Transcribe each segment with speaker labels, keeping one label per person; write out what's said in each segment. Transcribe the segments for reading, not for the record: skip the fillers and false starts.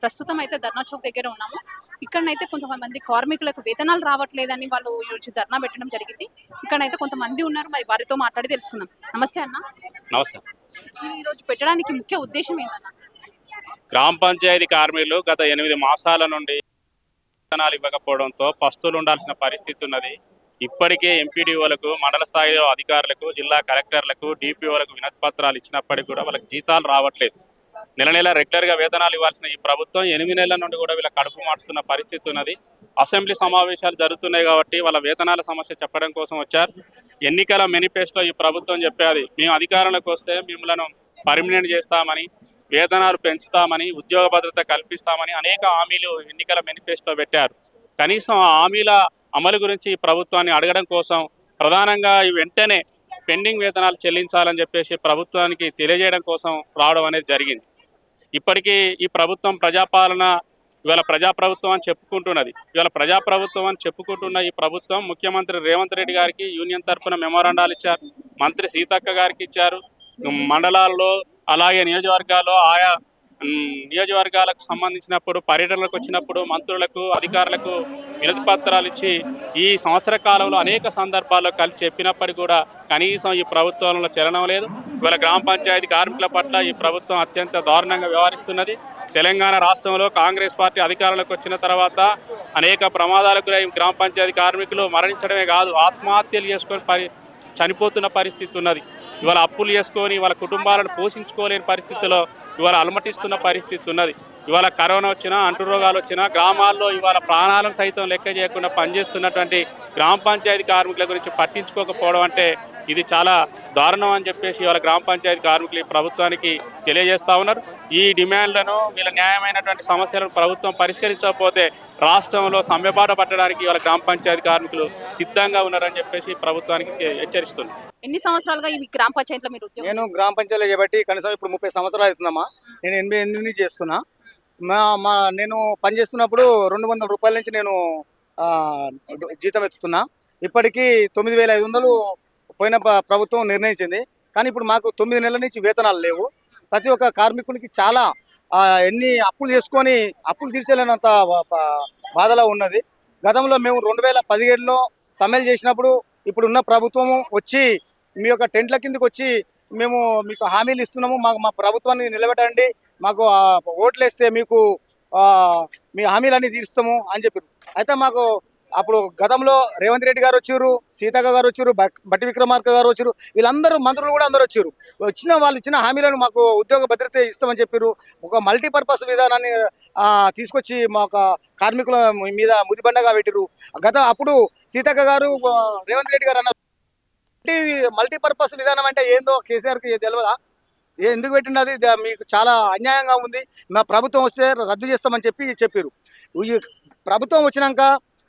Speaker 1: ప్రస్తుతం అయితే ధర్నా చౌక్ దగ్గర ఉన్నాము. ఇక్కడనైతే కొంతమంది కార్మికులకు వేతనాలు రావట్లేదని వాళ్ళు ఈరోజు ధర్నా పెట్టడం జరిగింది. ఇక్కడనైతే కొంతమంది ఉన్నారు. మరి వారితో మాట్లాడి తెలుసుకుందాం. నమస్తే అన్న.
Speaker 2: నమస్తే.
Speaker 1: ఇది ఈరోజు పెట్టడానికి ముఖ్య ఉద్దేశం ఏంటన్న అసలు?
Speaker 2: గ్రామ పంచాయతీ కార్మికులు గత 8 మాసాల నుండి వేతనాలు ఇవ్వకపోవడంతో పస్తులు ఉండాల్సిన పరిస్థితి ఉన్నది. ఇప్పటికే ఎంపీడీఓలకు, మండల స్థాయిలో అధికారులకు, జిల్లా కలెక్టర్లకు, డిపిఓలకు వినతి పత్రాలు ఇచ్చినప్పటికీ కూడా వాళ్ళకి జీతాలు రావట్లేదు. నెల రెగ్యులర్గా వేతనాలు ఇవ్వాల్సిన ఈ ప్రభుత్వం 8 నెలల నుండి కూడా వీళ్ళ కడుపు మార్చుతున్న పరిస్థితి ఉన్నది. అసెంబ్లీ సమావేశాలు జరుగుతున్నాయి కాబట్టి వాళ్ళ వేతనాల సమస్య చెప్పడం కోసం వచ్చారు. ఎన్నికల మేనిఫెస్టోలో ఈ ప్రభుత్వం చెప్పేది, మేము అధికారంలోకి వస్తే మిమ్మల్ని పర్మినెంట్ చేస్తామని, వేతనాలు పెంచుతామని, ఉద్యోగ భద్రత కల్పిస్తామని అనేక హామీలు ఎన్నికల మేనిఫెస్టోలో పెట్టారు. కనీసం ఆ హామీల అమలు గురించి ఈ ప్రభుత్వాన్ని అడగడం కోసం ప్రధానంగా వెంటనే పెండింగ్ వేతనాలు చెల్లించాలని చెప్పేసి ప్రభుత్వానికి తెలియజేయడం కోసం రావడం అనేది జరిగింది. ఇప్పటికీ ఈ ప్రభుత్వం ప్రజాపాలన ఇవాళ ప్రజాప్రభుత్వం అని చెప్పుకుంటున్నది. ఇవాళ ప్రజాప్రభుత్వం అని చెప్పుకుంటున్న ఈ ప్రభుత్వం ముఖ్యమంత్రి రేవంత్ రెడ్డి గారికి యూనియన్ తరఫున మెమోరాండాలు ఇచ్చారు, మంత్రి సీతక్క గారికి ఇచ్చారు. మండలాల్లో అలాగే నియోజకవర్గాల్లో ఆయా నియోజకవర్గాలకు సంబంధించినప్పుడు పర్యటనలకు వచ్చినప్పుడు మంత్రులకు, అధికారులకు వినతి పత్రాలు ఇచ్చి ఈ సంవత్సర కాలంలో అనేక సందర్భాల్లో కలిసి చెప్పినప్పటికీ కూడా కనీసం ఈ ప్రభుత్వంలో చలనం లేదు. ఇవాళ గ్రామ పంచాయతీ కార్మికుల పట్ల ఈ ప్రభుత్వం అత్యంత దారుణంగా వ్యవహరిస్తున్నది. తెలంగాణ రాష్ట్రంలో కాంగ్రెస్ పార్టీ అధికారంలోకి వచ్చిన తర్వాత అనేక ప్రమాదాలకు గురై గ్రామ పంచాయతీ కార్మికులు మరణించడమే కాదు, ఆత్మహత్యలు చేసుకొని చనిపోతున్న పరిస్థితి ఉన్నది. ఇవాళ అప్పులు చేసుకొని వాళ్ళ కుటుంబాలను పోషించుకోలేని పరిస్థితిలో ఇవాళ అలమటిస్తున్న పరిస్థితి ఉన్నది. ఇవాళ కరోనా వచ్చినా, అంటురోగాలు వచ్చినా గ్రామాల్లో ఇవాళ ప్రాణాలను సైతం లెక్క చేయకుండా పనిచేస్తున్నటువంటి గ్రామ పంచాయతీ కార్మికుల గురించి పట్టించుకోకపోవడం అంటే ఇది చాలా దారుణం అని చెప్పేసి ఇవాళ గ్రామ పంచాయతీ కార్మికులు ఈ ప్రభుత్వానికి తెలియజేస్తూ ఉన్నారు. ఈ డిమాండ్లను, వీళ్ళ న్యాయమైనటువంటి సమస్యలను ప్రభుత్వం పరిష్కరించకపోతే రాష్ట్రంలో సమ్మెబాట పట్టడానికి ఇవాళ గ్రామ పంచాయతీ కార్మికులు సిద్ధంగా ఉన్నారని చెప్పేసి ప్రభుత్వానికి హెచ్చరిస్తున్నారు.
Speaker 1: ఎన్ని సంవత్సరాలుగా ఈ గ్రామ పంచాయతీలో మీరు ఉద్యోగం?
Speaker 3: నేను గ్రామ పంచాయతీలో చేయబట్టి కనీసం ఇప్పుడు 30 సంవత్సరాలు అవుతుందమ్మా. నేను 8 చేస్తున్నా. నేను పనిచేస్తున్నప్పుడు 200 రూపాయల నుంచి నేను జీతం ఎత్తుతున్నా. ఇప్పటికీ 9,500 పోయిన ప్రభుత్వం నిర్ణయించింది. కానీ ఇప్పుడు మాకు 9 నెలల నుంచి వేతనాలు లేవు. ప్రతి ఒక్క కార్మికునికి చాలా ఎన్ని అప్పులు చేసుకొని అప్పులు తీర్చలేనంత బాధలో ఉన్నది. గతంలో మేము 2017లో సమ్మెలు చేసినప్పుడు ఇప్పుడున్న ప్రభుత్వం వచ్చి మీ యొక్క టెంట్ల కిందకి వచ్చి మేము మీకు హామీలు ఇస్తున్నాము, మా ప్రభుత్వాన్ని నిలబెట్టండి, మాకు ఓట్లు వేస్తే మీకు మీ హామీలన్నీ తీరుస్తాము అని చెప్పారు. అయితే మాకు అప్పుడు గతంలో రేవంత్ రెడ్డి గారు వచ్చారు, సీతక్క గారు వచ్చారు, బట్టి విక్రమార్క గారు వచ్చారు, వీళ్ళందరూ మంత్రులు కూడా అందరూ వచ్చారు. వాళ్ళు ఇచ్చిన హామీలను మాకు ఉద్యోగ భద్రత ఇస్తామని చెప్పారు. ఒక మల్టీపర్పస్ విధానాన్ని తీసుకొచ్చి మా కార్మికుల మీద ముదిబండగా పెట్టారు. అప్పుడు సీతక్క గారు, రేవంత్ రెడ్డి గారు అన్నారు, మల్టీపర్పస్ విధానం అంటే ఏందో కేసీఆర్కి తెలియదా, ఎందుకు పెట్టినది, మీకు చాలా అన్యాయంగా ఉంది, మా ప్రభుత్వం వస్తే రద్దు చేస్తామని చెప్పారు. ఈ ప్రభుత్వం వచ్చినాక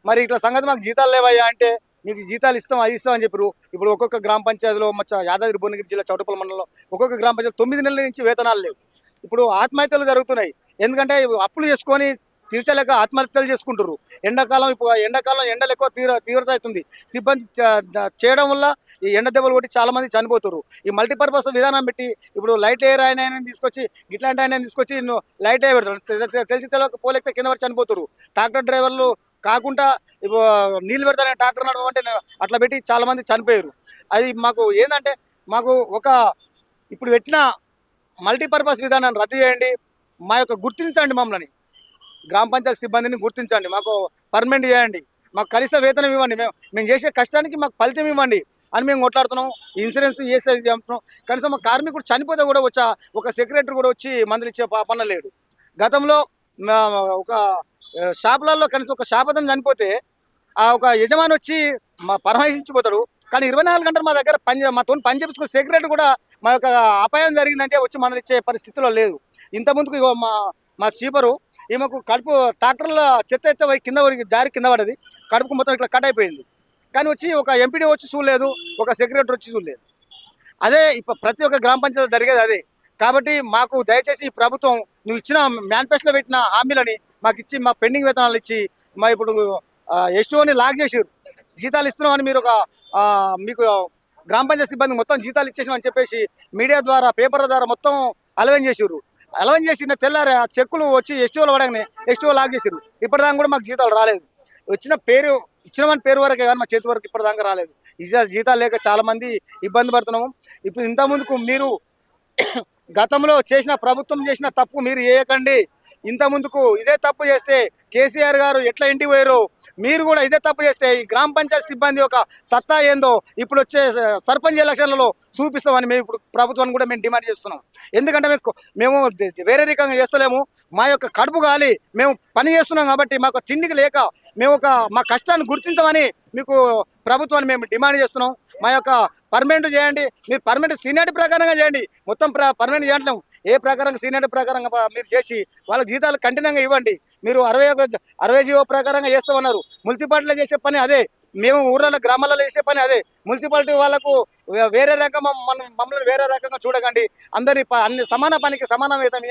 Speaker 3: మరి ఇట్లా సంగతి మాకు జీతాలు లేవయ్యా అంటే మీకు జీతాలు ఇస్తాం, అది ఇస్తామని చెప్పారు. ఇప్పుడు ఒక్కొక్క గ్రామ పంచాయతీలో యాదాద్రి భువనగిరి జిల్లా చౌటుపల్లి మండలంలో ఒక్కొక్క గ్రామ పంచాయతీ 9 నెలల నుంచి వేతనాలు లేవు. ఇప్పుడు ఆత్మహత్యలు జరుగుతున్నాయి. ఎందుకంటే అప్పులు చేసుకొని తీర్చలేక ఆత్మహత్యలు చేసుకుంటారు. ఎండాకాలం ఎండలు ఎక్కువ తీవ్రత అవుతుంది. సిబ్బంది చేయడం వల్ల ఈ ఎండ దెబ్బలు కొట్టి చాలా మంది చనిపోతారు. ఈ మల్టీపర్పస్ విధానం పెట్టి ఇప్పుడు లైట్ ఎయిర్ ఆయన తీసుకొచ్చి ఇట్లాంటి ఆయన తీసుకొచ్చి లైట్ ఎయిర్ పెడతారు. తెలిసి తెలియక పోలేక కింద వరకు చనిపోతారు. ట్రాక్టర్ డ్రైవర్లు కాకుండా ఇప్పుడు నీళ్ళు పెడతారని ట్రాక్టర్ నడవంటే అట్లా పెట్టి చాలా మంది చనిపోయారు. అది మాకు ఏంటంటే మాకు ఇప్పుడు పెట్టిన మల్టీపర్పస్ విధానాన్ని రద్దు చేయండి, మా యొక్క గుర్తించండి, మమ్మల్ని గ్రామ పంచాయతీ సిబ్బందిని గుర్తించండి, మాకు పర్మనెంట్ చేయండి, మాకు కనీస వేతనం ఇవ్వండి, మేము చేసే కష్టానికి మాకు ఫలితం ఇవ్వండి అని మేము కొట్లాడుతున్నాం. ఇన్సూరెన్స్ చేసేది చెప్తున్నాం. కనీసం మా కార్మికుడు చనిపోతే కూడా ఒక సెక్రటరీ కూడా వచ్చి మందులు ఇచ్చే పన్న లేడు. గతంలో ఒక షాపులలో కనీసం ఒక షాప్ అతను చనిపోతే ఒక యజమాని వచ్చి పరామర్శించిపోతాడు. కానీ 24 గంటలు మా దగ్గర మాతో పని చేపించుకున్న సెక్రటరీ కూడా మా యొక్క అపాయం జరిగిందంటే వచ్చి మందులు ఇచ్చే పరిస్థితిలో లేదు. ఇంత ముందుకు మా స్వీపరు ఈమెకు కడుపు ట్రాక్టర్ల చెత్త ఎత్తే కింద పడది, కడుపుకు మొత్తం ఇట్లా కట్ అయిపోయింది. కానీ వచ్చి ఒక ఎంపీడీ వచ్చి చూడలేదు, ఒక సెక్రటరీ వచ్చి చూడలేదు. అదే ఇప్పుడు ప్రతి ఒక్క గ్రామ పంచాయతీ జరిగేది అదే. కాబట్టి మాకు దయచేసి ఈ ప్రభుత్వం నువ్వు ఇచ్చిన మేనిఫెస్టోలో పెట్టిన హామీలని మాకు ఇచ్చి మా పెండింగ్ వేతనాలు ఇచ్చి ఇప్పుడు ఎస్టీఓని లాక్ చేసారు, జీతాలు ఇస్తున్నామని మీరు మీకు గ్రామ పంచాయతీ సిబ్బంది మొత్తం జీతాలు ఇచ్చేసామని చెప్పేసి మీడియా ద్వారా, పేపర్ల ద్వారా మొత్తం అలవెన్ చేసారు. అలవన్ చేసిన తెల్లారి ఆ చెక్కులు వచ్చి ఎస్టీఓలు పడగానే ఎస్టీఓ లాక్ చేసారు. ఇప్పటిదాకా కూడా మాకు జీతాలు రాలేదు. వచ్చిన పేరు ఇచ్చినమని పేరు వరకే కానీ మా చేతి వరకు ఇప్పటిదాకా రాలేదు. జీతాలు లేక చాలా మంది ఇబ్బంది పడుతున్నాము. ఇప్పుడు ఇంత ముందుకు మీరు గతంలో చేసిన ప్రభుత్వం చేసిన తప్పు మీరు చేయకండి. ఇంత ముందుకు ఇదే తప్పు చేస్తే కేసీఆర్ గారు ఎట్లా ఇంటికి పోయారో మీరు కూడా ఇదే తప్పు చేస్తే ఈ గ్రామ పంచాయతీ సిబ్బంది ఒక సత్తా ఏందో ఇప్పుడు వచ్చే సర్పంచ్ ఎలక్షన్లలో చూపిస్తామని మేము ఇప్పుడు ప్రభుత్వాన్ని కూడా మేము డిమాండ్ చేస్తున్నాం. ఎందుకంటే మేము వేరే రకంగా చేస్తలేము. మా యొక్క కడుపు గాలి మేము పని చేస్తున్నాం కాబట్టి మాకు తిండికి లేక మేము మా కష్టాన్ని గుర్తించమని మీకు ప్రభుత్వాన్ని మేము డిమాండ్ చేస్తున్నాం. మా యొక్క పర్మనెంట్ చేయండి. మీరు పర్మనెంట్ సీనియారిటీ ప్రకారంగా చేయండి. మొత్తం పర్మనెంట్ చేయట్లేము. ఏ ప్రకారంగా సీనియారిటీ ప్రకారంగా మీరు చేసి వాళ్ళకి జీతాలు కంటిన్యూగా ఇవ్వండి. మీరు 60 జీవో ప్రకారంగా చేస్తామన్నారు. మున్సిపాలిటీలో చేసే పని అదే, మేము ఊర్లలో గ్రామాలలో చేసే పని అదే. మున్సిపాలిటీ వాళ్ళకు వేరే రకంగా మమ్మల్ని వేరే రకంగా చూడకండి. అందరి అన్ని సమాన పనికి సమానం అవుతాం.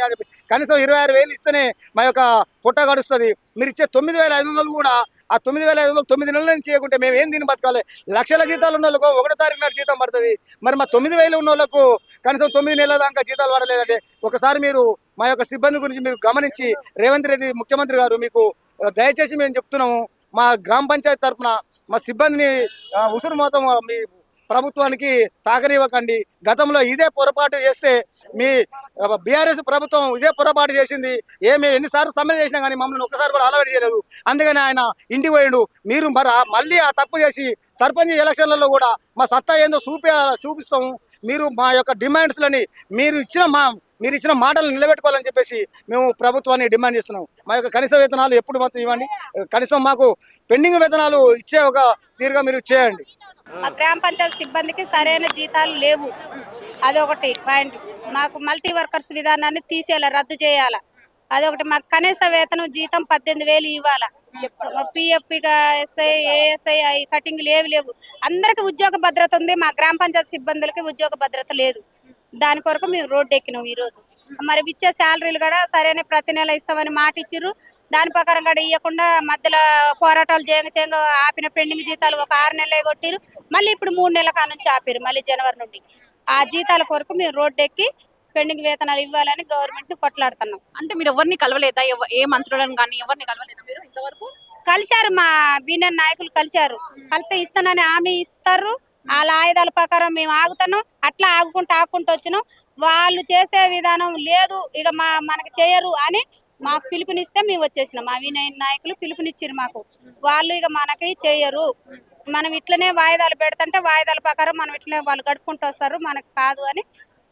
Speaker 3: కనీసం 26,000 ఇస్తేనే మా యొక్క పుట్ట గడుస్తుంది. మీరు ఇచ్చే 9,500 కూడా ఆ 9,500 9 నెలల నుంచి చేయకుంటే మేము ఏం దీన్ని బతకాలి? లక్షల జీతాలు ఉన్న వాళ్ళకు 1వ తారీఖు నాడు జీతం పడుతుంది. మరి మా 9,000 ఉన్న వాళ్ళకు కనీసం 9 నెలల దాకా జీతాలు పడలేదంటే ఒకసారి మీరు మా యొక్క సిబ్బంది గురించి మీరు గమనించి రేవంత్ రెడ్డి ముఖ్యమంత్రి గారు మీకు దయచేసి మేము చెప్తున్నాము, మా గ్రామ పంచాయతీ తరఫున మా సిబ్బందిని ఉసురు మొత్తం మీ ప్రభుత్వానికి తాకనివ్వకండి. గతంలో ఇదే పొరపాటు చేస్తే మీ బీఆర్ఎస్ ప్రభుత్వం ఇదే పొరపాటు చేసింది. ఎన్నిసార్లు సమ్మె చేసినా కానీ మమ్మల్ని ఒక్కసారి కూడా అలవాటు చేయలేదు. అందుకని ఆయన ఇంటికి పోయిండు. మీరు మళ్ళీ ఆ తప్పు చేసి సర్పంచ్ ఎలక్షన్లలో కూడా మా సత్తా ఏందో చూపిస్తాము. మీరు మా యొక్క డిమాండ్స్లని మీరు ఇచ్చిన మాటలు నిలబెట్టుకోవాలని చెప్పేసి మేము ప్రభుత్వాన్ని డిమాండ్ చేస్తున్నాం. మా యొక్క కనీస వేతనాలు ఎప్పుడు మాత్రం ఇవ్వండి. కనీసం మాకు పెండింగ్ వేతనాలు ఇచ్చే ఒక తీరుగా మీరు చేయండి.
Speaker 4: మా గ్రామ పంచాయతీ సిబ్బందికి సరైన జీతాలు లేవు. అదొకటి పాయింట్. మాకు మల్టీ వర్కర్స్ విధానాన్ని తీసేయాలి, రద్దు చేయాలి. అదొకటి. మాకు కనీస వేతనం జీతం 18,000 ఇవ్వాలి. పిఎఫ్ ఎస్ఐ ఏఎస్ఐ కటింగ్లు ఏవి లేవు. అందరికి ఉద్యోగ భద్రత ఉంది, మా గ్రామ పంచాయతీ సిబ్బందులకి ఉద్యోగ భద్రత లేదు. దాని కొరకు మేము రోడ్డు ఎక్కినాం ఈరోజు. మరి ఇచ్చే శాలరీలు కూడా సరైన ప్రతి నెల ఇస్తామని మాట ఇచ్చిర్రు. దాని ప్రకారం కూడా ఇవ్వకుండా మధ్యలో పోరాటాలు చేయంగా ఆపిన పెండింగ్ జీతాలు ఒక 6 నెలలే కొట్టిరు. మళ్ళీ ఇప్పుడు 3 నెలల కానుంచి ఆపిరు, మళ్ళీ జనవరి నుండి. ఆ జీతాల కొరకు మేము రోడ్డు ఎక్కి పెండింగ్ వేతనాలు ఇవ్వాలని గవర్నమెంట్ ని కొట్లాడుతున్నాం.
Speaker 1: అంటే మీరు ఎవరిని కలవలేదా? ఏ మంత్రులను కానీ ఎవరిని కలవలేదా మీరు ఇంతవరకు?
Speaker 4: కలిశారు, మా యూనియన్ నాయకులు కలిశారు. కలితే ఇస్తానని హామీ ఇస్తారు. వాళ్ళ ఆయుధాల ప్రకారం మేము ఆగుతున్నాం. అట్లా ఆగుకుంటూ వచ్చినాం. వాళ్ళు చేసే విధానం లేదు, ఇక మనకి చేయరు అని మాకు పిలుపునిస్తే మేము వచ్చేసినాం. మా యూనియన్ నాయకులు పిలుపునిచ్చారు మాకు. వాళ్ళు ఇక మనకి చేయరు, మనం ఇట్లనే వాయిదాలు పెడుతుంటే వాయిదాల ప్రకారం మనం ఇట్లనే వాళ్ళు గడుపుకుంటూ వస్తారు, మనకు కాదు అని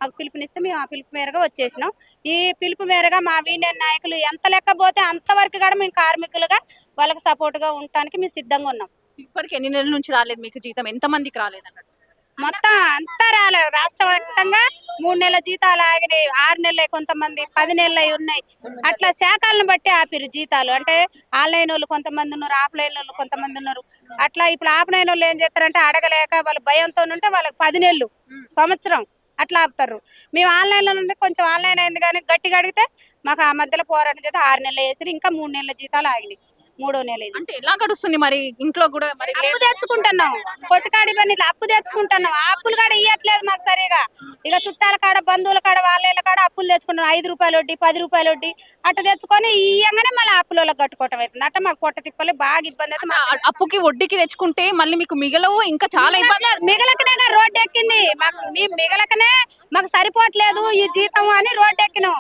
Speaker 4: మాకు పిలుపునిస్తే మేము ఆ పిలుపు మేరగా వచ్చేసినాం. ఈ పిలుపు మేరగా మా యూనియన్ నాయకులు ఎంత లెక్కపోతే అంతవరకు కూడా మేము కార్మికులుగా వాళ్ళకి సపోర్ట్గా ఉండటానికి మేము సిద్ధంగా ఉన్నాం.
Speaker 1: ఇప్పటికి ఎన్ని నెలల నుంచి రాలేదు మీకు జీతం? ఎంత మందికి రాలేదు అన్నట్టు?
Speaker 4: మొత్తం అంతా రాలేదు. రాష్ట్ర వ్యాప్తంగా 3 నెలల జీతాలు ఆగినాయి, 6 నెలలు, కొంతమంది 10 నెలలు ఉన్నాయి. అట్లా శాఖలను బట్టి ఆపిరు జీతాలు. అంటే ఆన్లైన్ వాళ్ళు కొంతమంది ఉన్నారు, ఆఫ్లైన్ వాళ్ళు కొంతమంది ఉన్నారు. అట్లా ఇప్పుడు ఆఫ్లైన్ వాళ్ళు ఏం చేస్తారంటే అడగలేక వాళ్ళు భయంతో ఉంటే వాళ్ళకి 10 నెలలు, సంవత్సరం అట్లా ఆపుతారు. మేము ఆన్లైన్లో నుండి కొంచెం ఆన్లైన్ అయింది కానీ గట్టిగా అడిగితే మాకు ఆ మధ్యలో పోరాటం చేస్తే 6 నెలలు వేసారు. ఇంకా 3 నెలల జీతాలు ఆగినాయి. 3వ నెల ఇది.
Speaker 1: అంటే ఎలా గడుస్తుంది మరి? ఇంట్లో కూడా మరి
Speaker 4: అప్పు తెచ్చుకుంటున్నాం, కొట్టుకాడి పని ఇట్లా అప్పు తెచ్చుకుంటున్నాం. ఆ అప్పులు కాడ ఇవ్వట్లేదు మాకు సరిగా. ఇక చుట్టాల కాడ, బంధువుల కాడ, వాళ్ళ కాడ అప్పులు తెచ్చుకుంటున్నాం. 5 రూపాయలు వడ్డీ, 10 రూపాయలు వడ్డీ అట్లా తెచ్చుకొని ఇయ్యంగానే మళ్ళీ అప్పులలో కట్టుకోవటం అవుతుంది. అట్లా మాకు పొట్ట తిప్పలే బాగా ఇబ్బంది అయితే.
Speaker 1: అప్పుకి వడ్డీకి తెచ్చుకుంటే మళ్ళీ మీకు మిగలవు, ఇంకా చాలా ఇబ్బంది.
Speaker 4: మిగలకనే రోడ్డు ఎక్కింది మాకు. మిగలకనే మాకు సరిపోవట్లేదు ఈ జీతం అని రోడ్డు ఎక్కినాం.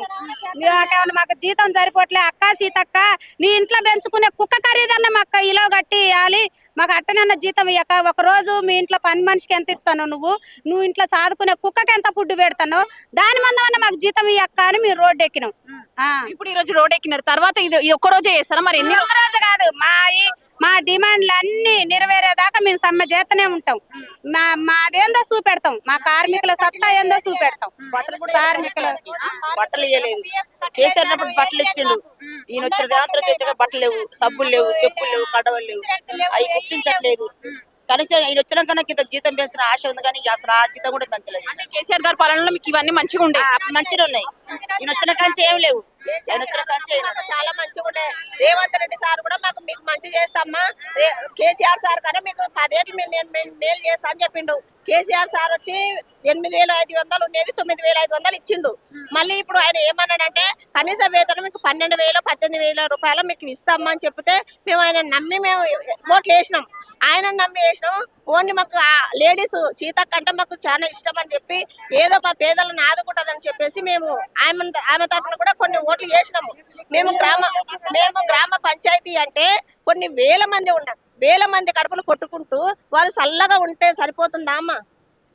Speaker 4: మాకు జీతం సరిపోవట్లేదు. అక్క సీతక్క, నీ ఇంట్లో పెంచుకునే కుక్క ఖరీదన్న మాకు ఇలా కట్టి ఇవ్వాలి, మాకు అట్టనన్న జీతం ఇయ్యక. ఒక రోజు మీ ఇంట్లో పని మనిషికి ఎంత ఇస్తాను, నువ్వు ఇంట్లో చదువుకునే కుక్కకి ఎంత ఫుడ్ పెడతాను, దాని మందమన్నా మాకు జీతం ఇయ్యక్క అని మీరు రోడ్డు ఎక్కినాం.
Speaker 1: ఇప్పుడు ఈ రోజు రోడ్ ఎక్కినారు, తర్వాత ఇది ఒక్క రోజే చేస్తారా? మరి ఎన్ని
Speaker 4: రోజు కాదు, మా డిమాండ్లు అన్ని నెరవేరేదాకా మేము సమ్మె చేస్తూనే ఉంటాం. మాదేందో చూపెడతాం, మా కార్మికుల సత్తా ఏందో చూపెడతాం. కార్మికుల
Speaker 5: బట్టలు ఇవ్వలేదు. కేసీఆర్ బట్టలు ఇచ్చిండు. ఈయన వచ్చిన రాత్రి వచ్చాక బట్టలు లేవు, సబ్బులు లేవు, చెప్పులు లేవు, కడవలు లేవు. అవి గుర్తించట్లేదు. కనీసం ఆయన వచ్చినాక ఇంత జీతం పెంచిన ఆశ ఉంది కానీ అసలు ఆ జీతం కూడా పెంచలేదు.
Speaker 1: కేసీఆర్ గారి పాలనలో మీకు ఇవన్నీ మంచిగా ఉండే?
Speaker 5: మంచిగా ఉన్నాయి. ఈయన వచ్చిన కంచి ఏం లేవు. ఆయన వచ్చిన కంచి చాలా మంచిగా ఉండే. రేవంత్ రెడ్డి సార్ కూడా మీకు మంచి చేస్తామ్మా, కేసీఆర్ సార్ కన్నా మీకు 10 ఏళ్ళు నేను మేలు చేస్తా అని చెప్పిండు. కేసీఆర్ సార్ వచ్చి 8,500 ఉండేది 9,500 ఇచ్చిండు. మళ్ళీ ఇప్పుడు ఆయన ఏమన్నాడంటే కనీస వేతనం మీకు 12,000 18,000 రూపాయలు మీకు ఇస్తామా అని చెప్తే మేము ఆయన నమ్మి మేము ఓట్లు వేసినాం. ఆయన నమ్మి వేసినాం. ఓన్లీ మాకు లేడీస్ సీతక్క అంటే మాకు చాలా ఇష్టం అని చెప్పి ఏదో మా పేదలను ఆదుకుంటుందని చెప్పేసి మేము ఆమె తరఫున కూడా కొన్ని ఓట్లు వేసినాము. మేము గ్రామ పంచాయతీ అంటే కొన్ని వేల మంది ఉన్నాం. వేల మంది కడుపులు కొట్టుకుంటూ వారు చల్లగా ఉంటే సరిపోతుందా అమ్మ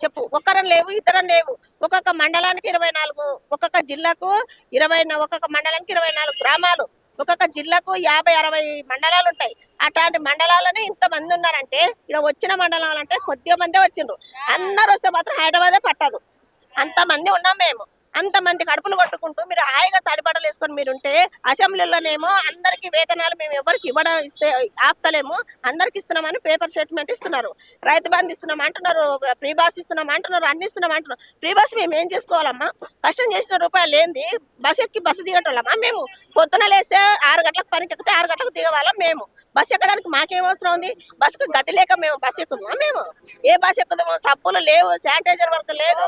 Speaker 5: చెప్పు? ఒక్కరం లేవు, ఇద్దరం లేవు. ఒక్కొక్క మండలానికి 24, ఒక్కొక్క జిల్లాకు 20, ఒక్కొక్క మండలానికి 24 గ్రామాలు, ఒక్కొక్క జిల్లాకు 50-60 మండలాలు ఉంటాయి. అట్లాంటి మండలాలని ఇంతమంది ఉన్నారంటే ఇక్కడ వచ్చిన మండలాలు అంటే కొద్దిగా మందే వచ్చిండ్రు. అందరు వస్తే మాత్రం హైదరాబాదే పట్టదు. అంతమంది ఉన్నాం మేము. అంతమంది కడుపులు కొట్టుకుంటూ మీరు హాయిగా తడిబట్టలు వేసుకొని మీరుంటే అసెంబ్లీలోనేమో అందరికి వేతనాలు మేము ఎవరికి ఇస్తే ఆపుతలేము, అందరికి ఇస్తున్నామని పేపర్ స్టేట్మెంట్ ఇస్తున్నారు. రైతు బంధు ఇస్తున్నాం అంటున్నారు, ఫ్రీ బాస్ ఇస్తున్నాం అంటున్నారు, అన్ని ఇస్తున్నాం అంటున్నారు. ఫ్రీ బాస్ మేము ఏం చేసుకోవాలమ్మా? కష్టం చేసిన రూపాయలు ఏంది? బస్సు ఎక్కి బస్సు దిగటోళ్ళమ్మా మేము? పొద్దున లేస్తే 6 గంటలకు పనికి ఎక్కితే 6 గంటలకు దిగవాళ్ళం మేము. బస్సు ఎక్కడానికి మాకేం అవసరం ఉంది? బస్సుకు గతి లేక మేము బస్సు ఎక్కుదామా? మేము ఏ బస్సు ఎక్కుదాము? సబ్బులు లేవు, శానిటైజర్ వర్క్ లేదు.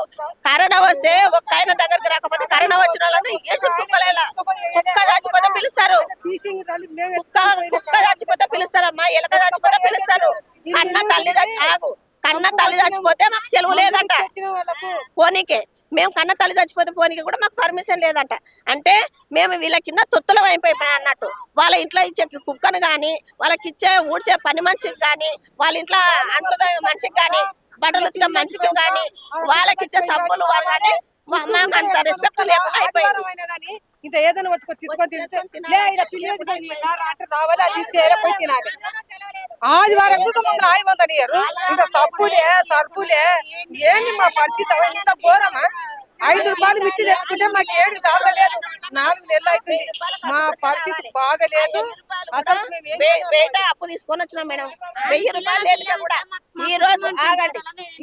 Speaker 5: కరోనా వస్తే ఒక్క ఆయన దగ్గరికి రాకపోతే కరోనా వచ్చిన వాళ్ళని ఏడ్చి కుక్క చచ్చిపోతే పిలుస్తారు, కుక్క చచ్చిపోతే పిలుస్తారమ్మా, ఎలక చచ్చిపోతే పిలుస్తారు. కన్న తల్లి చచ్చిపోతే మాకు సెలవు లేదంట పోనీకే. మేము కన్న తల్లి చచ్చిపోతే పోనీకి కూడా మాకు పర్మిషన్ లేదంట. అంటే మేము వీళ్ళ కింద తొత్తులం అయిపోయిపోయి అన్నట్టు. వాళ్ళ ఇంట్లో ఇచ్చే కుక్కను కానీ, వాళ్ళకి ఇచ్చే ఊడ్చే పని మనిషికి కానీ, వాళ్ళ ఇంట్లో అంట్లు మనిషికి కానీ, బట్టలు ఉతికే మనిషికి కానీ, వాళ్ళకి ఇచ్చే సబ్బులు వారు కానీ మాకు అంత రెస్పెక్ట్ లేకుండా అయిపోయింది.
Speaker 6: ఇంత ఏదైనా రావాలి అది పోయి తినాలి. ఆదివారం కూడా మమ్మల్ని ఆయిపోతాడు ఇంత సబ్బులే సర్పులే ఏంది మా పరిస్థితి? ఇంత ఘోరమా? 5 రూపాయలు మిత్తి తెచ్చుకుంటే మాకు 7 తాగలేదు. 4 నెలలు అవుతుంది. మా పరిస్థితి బాగలేదు. అసలు
Speaker 5: బయట అప్పు తీసుకొని వచ్చినాం మేడం. 1000 రూపాయలు లేక కూడా ఈ రోజు ఆగండి,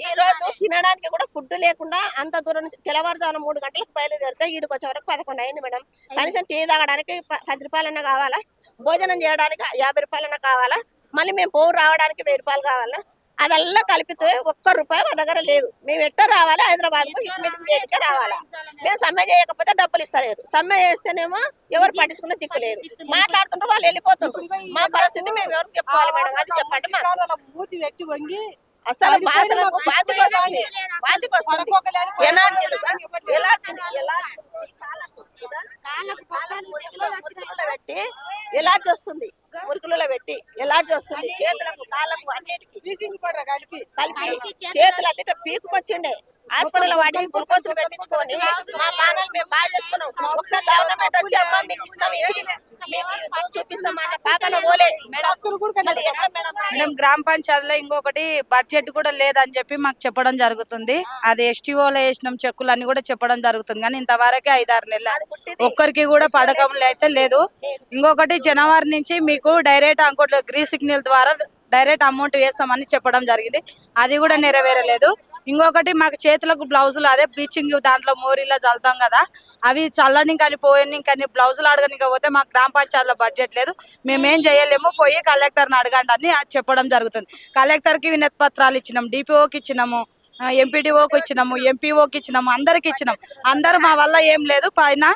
Speaker 5: ఈ రోజు తినడానికి కూడా ఫుడ్ లేకుండా అంత దూరం నుంచి తెల్లవారుజామున 3 గంటలకు బయలుదేరితే ఈడికి వచ్చే వరకు 11 అయింది మేడం. కనీసం టీ తాగడానికి 10 రూపాయలన్నా కావాలా? భోజనం చేయడానికి 50 రూపాయలన్నా కావాలా? మళ్ళీ మేము పోవు రావడానికి 1000 రూపాయలు కావాలా? అదల్లా కలిపితే 1 రూపాయి మా దగ్గర లేదు. మేము ఎట్ట రావాలి? హైదరాబాద్ కు మీటింగ్ చేయడానికే రావాలా? మేము సమ్మె చేయకపోతే డబ్బులు ఇస్తలేరు. సమ్మె చేస్తేనేమో ఎవరు పట్టించుకున్న దిక్కులేరు. మాట్లాడుతుంటారు, వాళ్ళు వెళ్ళిపోతుంటారు. మా పరిస్థితి మేము ఎవరికి చెప్పుకోవాలి మేడం? అది చెప్పండి.
Speaker 6: మూతి పెట్టి వంగి
Speaker 5: అసలు బాతికి వస్తుంది. పెట్టి ఎలాంటి వస్తుంది, మురుకులలో పెట్టి ఎలాంటి వస్తుంది, చేతులకు కాళ్ళకు అన్నిటికీ కలిపి చేతులు అట్లా పీకుకొచ్చిండే. హాస్పిటల్ వాడి గ్లూకోజ్ పెట్టించుకొని మా పానాలు మేము బాగా చేసుకున్నాం. ఒక్క గవర్నమెంట్ వచ్చి అమ్మ మీకు ఇస్తాం, చూపిస్తాం అన్న పాపన పోలే.
Speaker 7: మేడం గ్రామ పంచాయతీలో ఇంకొకటి బడ్జెట్ కూడా లేదని చెప్పి మాకు చెప్పడం జరుగుతుంది. అది ఎస్టీఓలో వేసినాం చెక్కులు అన్ని కూడా చెప్పడం జరుగుతుంది. కానీ ఇంతవరకే 5-6 నెలలు ఒక్కరికి కూడా పథకంలో అయితే లేదు. ఇంకొకటి జనవరి నుంచి మీకు డైరెక్ట్ అకౌంట్లో గ్రీన్ సిగ్నల్ ద్వారా డైరెక్ట్ అమౌంట్ వేస్తామని చెప్పడం జరిగింది. అది కూడా నెరవేరలేదు. ఇంకొకటి మాకు చేతులకు బ్లౌజులు అదే బ్లీచింగ్ దాంట్లో మోరీలో చల్లుతాం కదా, అవి చల్లని కానీ పోయని కానీ బ్లౌజులు అడగనికి పోతే మాకు గ్రామ పంచాయతీలో బడ్జెట్ లేదు, మేమేం చేయలేము, పోయి కలెక్టర్ని అడగండి అని చెప్పడం జరుగుతుంది. కలెక్టర్కి వినతి పత్రాలు ఇచ్చినాం, డిపిఓకి ఇచ్చినాము, ఎంపీడీఓకి ఇచ్చినాము, ఎంపీఓకి ఇచ్చినాము, అందరికి ఇచ్చినాం. అందరూ మా వల్ల ఏం లేదు, పైన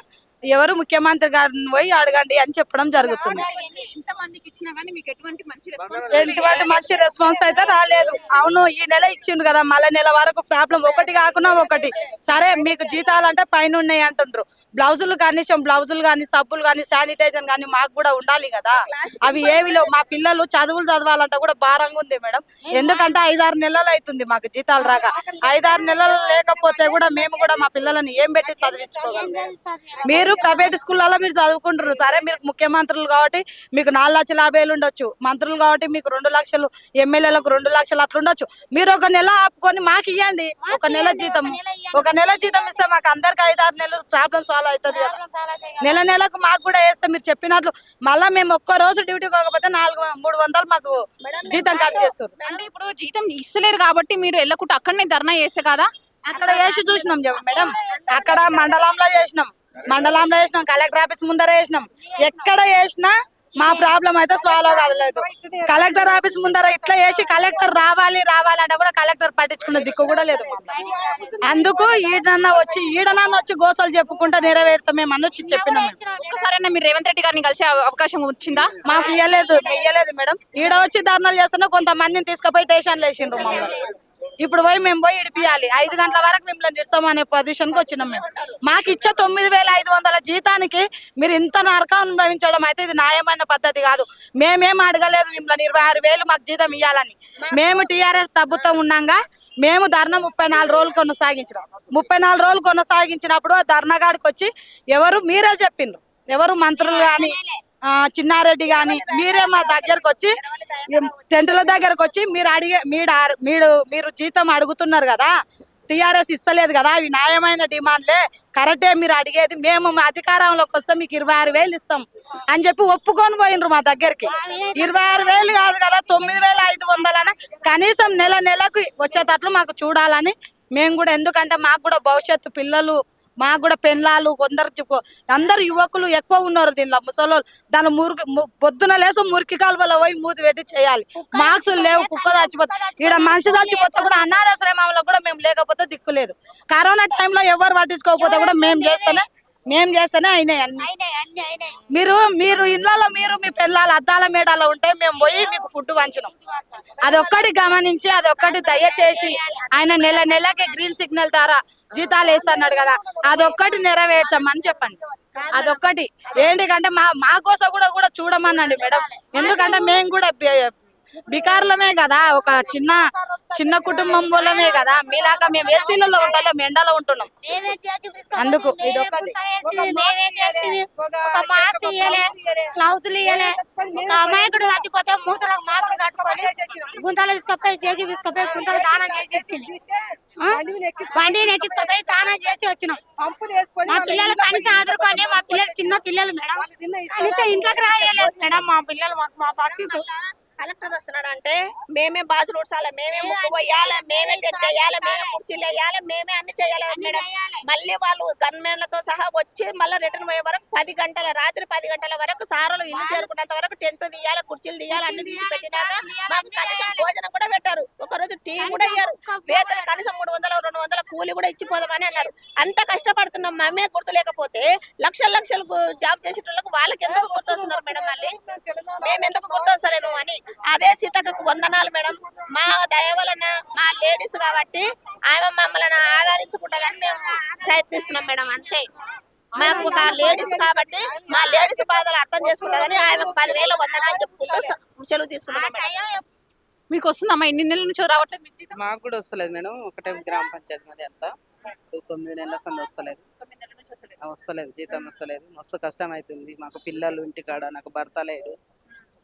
Speaker 7: ఎవరు ముఖ్యమంత్రి గారిని పోయి అడగండి అని చెప్పడం జరుగుతుంది. ఎటువంటి మంచి రెస్పాన్స్ అయితే రాలేదు. అవును ఈ నెల ఇచ్చిండ్రు కదా, మళ్ళీ నెల వరకు ప్రాబ్లం ఒకటి కాకుండా ఒకటి. సరే మీకు జీతాలు అంటే పైన ఉన్నాయి అంటుండ్రు, బ్లౌజులు కనీసం బ్లౌజులు కానీ సబ్బులు కానీ శానిటైజర్ కానీ మాకు కూడా ఉండాలి కదా. అవి ఏవి లేవు. మా పిల్లలు చదువులు చదవాలంటే కూడా భారంగా ఉంది మేడం. ఎందుకంటే 5-6 నెలలు అవుతుంది మాకు జీతాలు రాక. 5-6 నెలలు లేకపోతే కూడా మేము కూడా మా పిల్లలని ఏం పెట్టి చదివించుకోగలం? మీరు ప్రైవేట్ స్కూళ్ళలో మీరు చదువుకుంటారు, సరే మీరు ముఖ్యమంత్రులు కాబట్టి మీకు 4,50,000 ఉండొచ్చు, మంత్రులు కాబట్టి మీకు 2 లక్షలు, ఎమ్మెల్యేలకు 2 లక్షలు అట్లా ఉండొచ్చు. మీరు ఒక నెల ఆపుకొని మాకు ఇవ్వండి, ఒక నెల జీతం ఇస్తే మాకు అందరికి 5-6 నెలలు ప్రాబ్లం సాల్వ్ అవుతుంది కదా. నెలకు మాకు కూడా వేస్తే మీరు చెప్పినట్లు మళ్ళీ మేము ఒక్క రోజు డ్యూటీ కాకపోతే 300 మాకు జీతం కట్ చేస్తారు.
Speaker 1: అంటే ఇప్పుడు జీతం ఇస్తలేరు కాబట్టి మీరు వెళ్ళకుండా అక్కడనే ధర్నా చేస్తే కదా?
Speaker 7: అక్కడ వేసి చూసినాం మేడం, అక్కడ మండలంలో చేసినాం, మండలంలో వేసినాం, కలెక్టర్ ఆఫీస్ ముందర వేసినాం, ఎక్కడ వేసినా మా ప్రాబ్లం అయితే సాల్వ్ కాలేదు. కలెక్టర్ ఆఫీస్ ముందర ఇట్లా వేసి కలెక్టర్ రావాలి అంటే కూడా కలెక్టర్ పట్టించుకున్న దిక్కు కూడా లేదు మమ్మల్ని. అందుకు ఈడనన్నా వచ్చి గోసలు చెప్పుకుంటా నెరవేరుతాం మేము అని వచ్చి చెప్పినాం.
Speaker 1: ఒక్కసారైనా మీరు రేవంత్ రెడ్డి గారిని కలిసే అవకాశం వచ్చిందా?
Speaker 7: మాకు ఇయ్యలేదు మేడం. ఈడ వచ్చి ధర్నాలు చేస్తున్నా కొంతమందిని తీసుకుపోయి స్టేషన్లు వేసిండ్రు మమ్మల్ని. ఇప్పుడు మేము పోయి ఇడిపియాలి. 5 గంటల వరకు మిమ్మల్ని ఇస్తామనే పొజిషన్కి వచ్చినాం మేము. మాకు ఇచ్చే 9,500 జీతానికి మీరు ఇంత నరకం అనుభవించడం అయితే ఇది న్యాయమైన పద్ధతి కాదు. మేమేం అడగలేదు మిమ్మల్ని 26,000 మాకు జీతం ఇవ్వాలని. మేము టీఆర్ఎస్ ప్రభుత్వం ఉన్నాగా మేము ధర్నా 34 రోజులు కొనసాగించినాం. 34 రోజులు కొనసాగించినప్పుడు ఆ ధర్నాగాడికి వచ్చి మీరే చెప్పిండ్రు, ఎవరు మంత్రులు కానీ చిన్నారెడ్డి గాని మీరే మా దగ్గరకు వచ్చి టెంటుల దగ్గరకు వచ్చి మీరు జీతం అడుగుతున్నారు కదా, టీఆర్ఎస్ ఇస్తలేదు కదా, అవి న్యాయమైన డిమాండ్లే, కరెక్టే మీరు అడిగేది, మేము అధికారంలోకి వస్తే మీకు 26,000 ఇస్తాం అని చెప్పి ఒప్పుకొని పోయినరు మా దగ్గరికి. 26,000 కాదు కదా 9,500 కనీసం నెలకు వచ్చేటట్లు మాకు చూడాలని మేము కూడా, ఎందుకంటే మాకు కూడా భవిష్యత్తు పిల్లలు, మాకు కూడా పెళ్ళాలు, అందరు యువకులు ఎక్కువ ఉన్నారు దీనిలో. ముసలోళ్ళు దాని పొద్దున లేసి మురికి కాలువలో పోయి మూతి పెట్టి చేయాలి. మార్క్సులు లేవు, కుక్క చచ్చిపోతే ఈడ మనిషి చచ్చిపోతే కూడా అనాథాశ్రమంలో కూడా మేము లేకపోతే దిక్కులేదు. కరోనా టైంలో ఎవరు పట్టించుకోకపోతే కూడా మేము చేస్తేనే అయినాయి అన్ని. మీరు ఇళ్లలో మీ పిల్లలు అద్దాల మేడలో ఉంటే మేము పోయి మీకు ఫుడ్ పంచినాం. అదొక్కటి గమనించి అదొక్కటి దయచేసి ఆయన నెలకి గ్రీన్ సిగ్నల్ ద్వారా జీతాలు వేస్తున్నాడు కదా, అదొక్కటి నెరవేర్చమని చెప్పండి. అదొక్కటి ఏంటికంటే మా కోసం కూడా చూడమనండి మేడం. ఎందుకంటే మేము కూడా బికార్లమే కదా, ఒక చిన్న కుటుంబం వల్లమే కదా, మీలాగా మేము ఏసీలలో ఉండాలి, ఎండలో ఉంటున్నాం. అందుకు
Speaker 4: క్లౌతులు ఇయ్యలే, ఒక అమాయకుడు చచ్చిపోతే మూతలకు మాత్రం కట్టుకొని గుంతలు తీసుకపోయి జేజీ తీసుకపోయి గుంతలు దానం చేసి బండిని ఎక్కిపోయి దానం చేసి వచ్చినాం. మా పిల్లలు కనీసం ఆదురుకొని, మా పిల్లలు చిన్న పిల్లలు మేడం, కనీసం ఇంట్లోకి రాయలేదు మేడం మా పిల్లలు. మా పరిస్థితి
Speaker 5: కలెక్టర్ వస్తున్నాడు అంటే మేమే బాజులు ఉడసాలి, మేమే ముక్కు పోయాలి, మేమే తెట్టేయాలి, మేమే కుర్చీలు వేయాలి, మేమే అన్ని చేయాలి మేడం. మళ్ళీ వాళ్ళు గన్మెన్లతో సహా వచ్చి మళ్ళీ రిటర్న్ పోయే వరకు 10 గంటల రాత్రి 10 గంటల వరకు సారులు ఇల్లు చేరుకున్నంత వరకు టెంట్ తీయాలి, కుర్చీలు తీయాలి, అన్ని తీసి పెట్టినాక మాకు కనీసం భోజనం కూడా పెట్టారు. ఒకరోజు టీ కూడా అయ్యారు. వేతన కనీసం 300-200 కూలి కూడా ఇచ్చిపోదామని అన్నారు. అంత కష్టపడుతున్నాం మేమే గుర్తులేకపోతే లక్షలు జాబ్ చేసేటోళ్ళకు వాళ్ళకి ఎందుకు గుర్తొస్తున్నారు మేడం? మళ్ళీ మేము ఎందుకు గుర్తొస్తలేము అని. అదే సీతకు వందనాలు మేడం. మా దయ వలన మా లేడీస్ కాబట్టి ఆమె మమ్మల్ని ఆదరించుకుంటుందని మేము ప్రయత్నిస్తున్నాం మేడం. అంతే, మాకు మా లేడీస్ కాబట్టి మా లేడీస్ బాధలు అర్థం చేసుకుంటుందని ఆమెకు 10,000 వందనాలు చెప్పుకుంటూ సెలవు తీసుకుంటున్నాం మేడం.
Speaker 1: మీకు వస్తుందమ్మా? ఎన్ని నెలల నుంచి రావట్లేదు మీకు జీతం?
Speaker 8: మాకు కూడా వస్తలేదు మేడం. ఒకటే గ్రామ పంచాయతీ మాది అంతా 9 నెలల సంది వస్తలేదు.
Speaker 1: 9 నెలల నుంచి వస్తలేదు.
Speaker 8: వస్తలేదు, జీతం వస్తలేదు. మస్తు కష్టం అవుతుంది మాకు. పిల్లలు ఇంటికాడ, నాకు భర్త లేడు,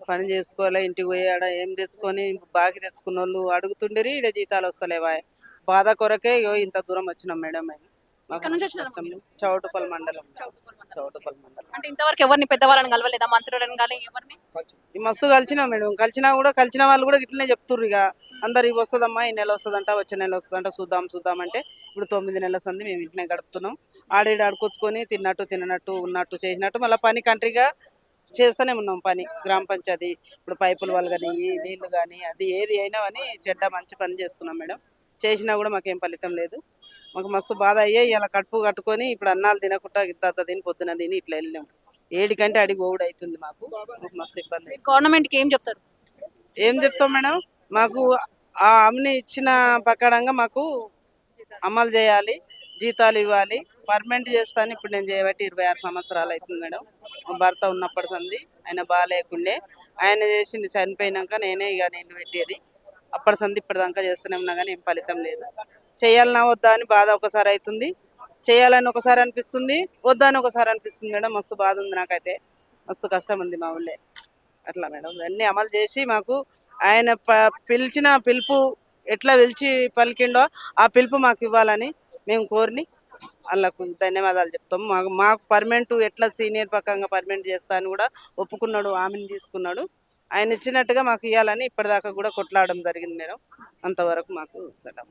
Speaker 8: పని చేసుకోలే, ఇంటికి పోయాడ ఏం తెచ్చుకొని బాకి తెచ్చుకున్న వాళ్ళు అడుగుతుండేరి. ఈడ జీతాలు వస్తలేవా, బాధ కొరకే ఇంత దూరం వచ్చినాం మేడం. చౌటుపల్లి మండలం.
Speaker 1: అంటే ఇంతవరకు ఎవరిని పెద్దవాళ్ళని కలవలేదా? మంత్రులను కానీ ఎవరిని?
Speaker 8: మస్తు కలిసినాం మేడం. కలిసిన వాళ్ళు కూడా ఇట్లనే చెప్తుర్రు. ఇక అందరు ఇవి వస్తుందమ్మా, ఈ నెల వస్తుందంట, వచ్చే నెల వస్తుందంట, చూద్దాం అంటే ఇప్పుడు 9 నెలల సంది మేము ఇంట్లోనే గడుపుతున్నాం. ఆడేడు ఆడుకొచ్చుకొని తిన్నట్టు ఉన్నట్టు చేసినట్టు మళ్ళీ పని కంట్రీగా చేస్తూనే ఉన్నాం. పని గ్రామ పంచాయతీ ఇప్పుడు పైపులు వాళ్ళు కానీ నీళ్లు కానీ అది ఏది అయినా అని మంచి పని చేస్తున్నాం మేడం. చేసినా కూడా మాకేం ఫలితం లేదు. మాకు మస్తు బాధ అయ్యాయి. ఇలా కడుపు కట్టుకొని ఇప్పుడు అన్నాలు తినకుండా ఇంత తిని పొద్దున తిని ఇట్లా వెళ్ళినాం. 7 గంటే అడిగి ఓడి అవుతుంది. మాకు మస్తు ఇబ్బంది.
Speaker 1: గవర్నమెంట్కి ఏం చెప్తారు?
Speaker 8: ఏం చెప్తాం మేడం, మాకు ఆ అమ్ని ఇచ్చిన ప్రకారంగా మాకు అమలు చేయాలి, జీతాలు ఇవ్వాలి. పర్మనెంట్ చేస్తాను. ఇప్పుడు నేను చేయబట్టి 26 సంవత్సరాలు అవుతుంది మేడం. మా భర్త ఉన్నప్పటి సంది ఆయన బాగాలేకుండే, ఆయన చేసింది, చనిపోయినాక నేనే ఇక నీళ్ళు పెట్టేది. అప్పటి సంది ఇప్పటిదాకా చేస్తూనే ఉన్నా కానీ ఏం ఫలితం లేదు. చేయాలన్నా వద్దా అని బాధ ఒకసారి అవుతుంది, చేయాలని ఒకసారి అనిపిస్తుంది, వద్దా అని ఒకసారి అనిపిస్తుంది మేడం. మస్తు బాధ ఉంది నాకైతే, మస్తు కష్టం ఉంది మా ఊళ్ళే. అట్లా మేడం అన్నీ అమలు చేసి మాకు ఆయన పిలిచిన పిలుపు ఎట్లా పిలిచి పలికిండో ఆ పిలుపు మాకు ఇవ్వాలని మేము కోరిని వాళ్ళకు ధన్యవాదాలు చెప్తాము. మాకు పర్మనెంట్ ఎట్లా సీనియర్ పక్కంగా పర్మనెంట్ చేస్తా అని కూడా ఒప్పుకున్నాడు, హామీని తీసుకున్నాడు. ఆయన ఇచ్చినట్టుగా మాకు ఇవ్వాలని ఇప్పటిదాకా కూడా కొట్లాడడం జరిగింది మేడం. అంతవరకు మాకు